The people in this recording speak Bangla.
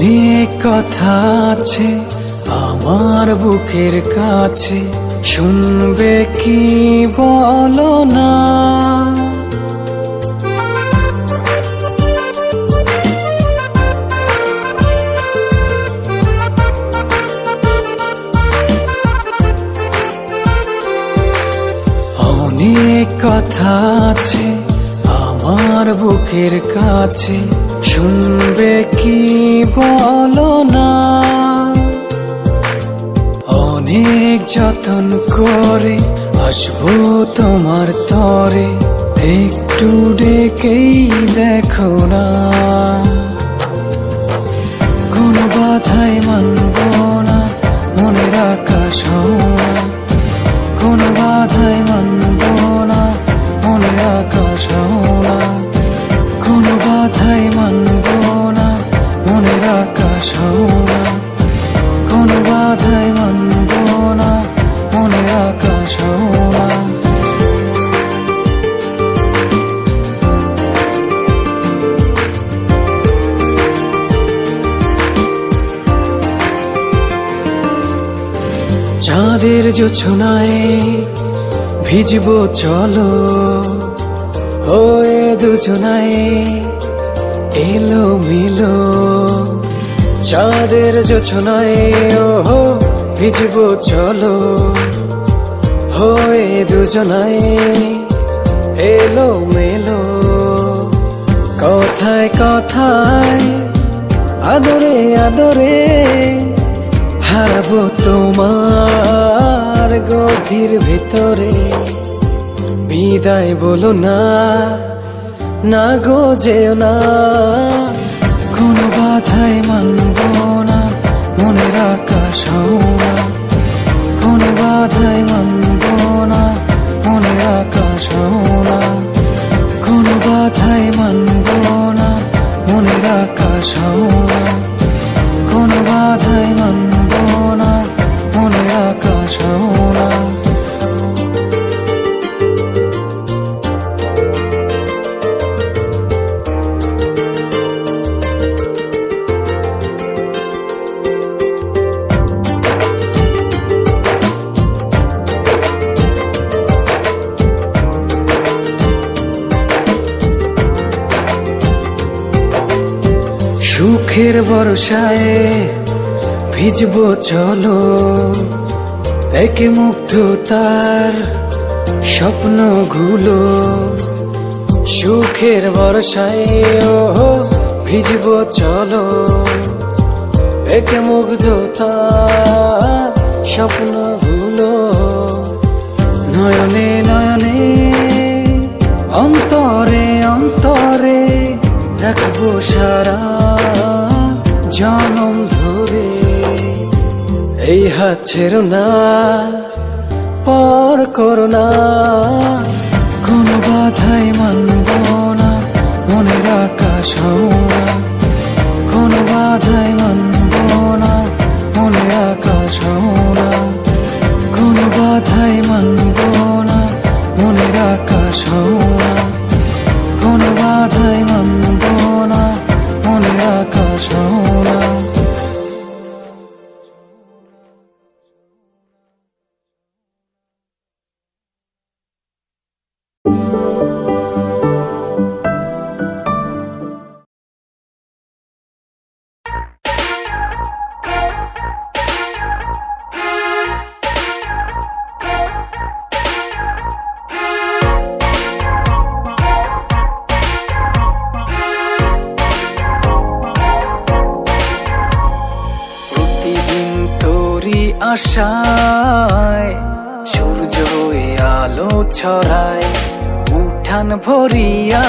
অনেক কথা আছে আমার বুকের কাছে, শুনবে কি বলো না? অনেক কথা আছে আমার বুকের কাছে, শুনবে কি বলো না? অনেক যতন করে আসবো তোমার তরে, একটু ডেকেই দেখো না। কোনো বাধাই মানব না, মনের আকাশ হওয়া। কোনো বাধাই মানব না, মনের আকাশ হওয়া। কোনো বাধাই মানব না, মনের আকাশ হওয়া। কোনো বাধাই মানব না, মনের আকাশ হওয়া। চাঁদের জোছনায় ভিজবো চলো, হয়ে দুজনায় এলো মিলো। চাঁদের জোছনায় ও ভিজবো চলো, হয়ে দুজনায় এলো মেলো। কথায় কথায় আদরে আদরে হারাবো তোমার গভীর ভেতরে। বিদায় বলো না, না গো যেও না। কোনো বাধাই মানব না, মনের আকাশ হওয়া। কোনো বাধাই মানব না, মনের আকাশ হওয়া। কোনো বাধাই মানব না, মনের আকাশ হওয়া। কোনো বাধাই মানব না, মনের আকাশ হওয়া। সুখের বর্ষায় ভিজবো চলো, একে মুগ্ধতার স্বপ্নগুলো। সুখের বর্ষায় ভিজবো চলো, একে মুগ্ধতার স্বপ্নগুলো। নয়নে নয়নে অন্তরে অন্তরে রাখবো সারা জনম ধরে। এই হাত ছেড়ো না, পর করো না। কোনো বাধাই মানব না, মনের আকাশ হওয়া। কোনো বাধাই মানব না, মনের আকাশ হওয়া। কোনো বাধাই মানব না, মনের আকাশ হওয়া। কোনো বাধাই মানব না, মনের আকাশ হওয়া। আশায় সূর্য এ আলো ছড়ায় উঠান ভরিয়া।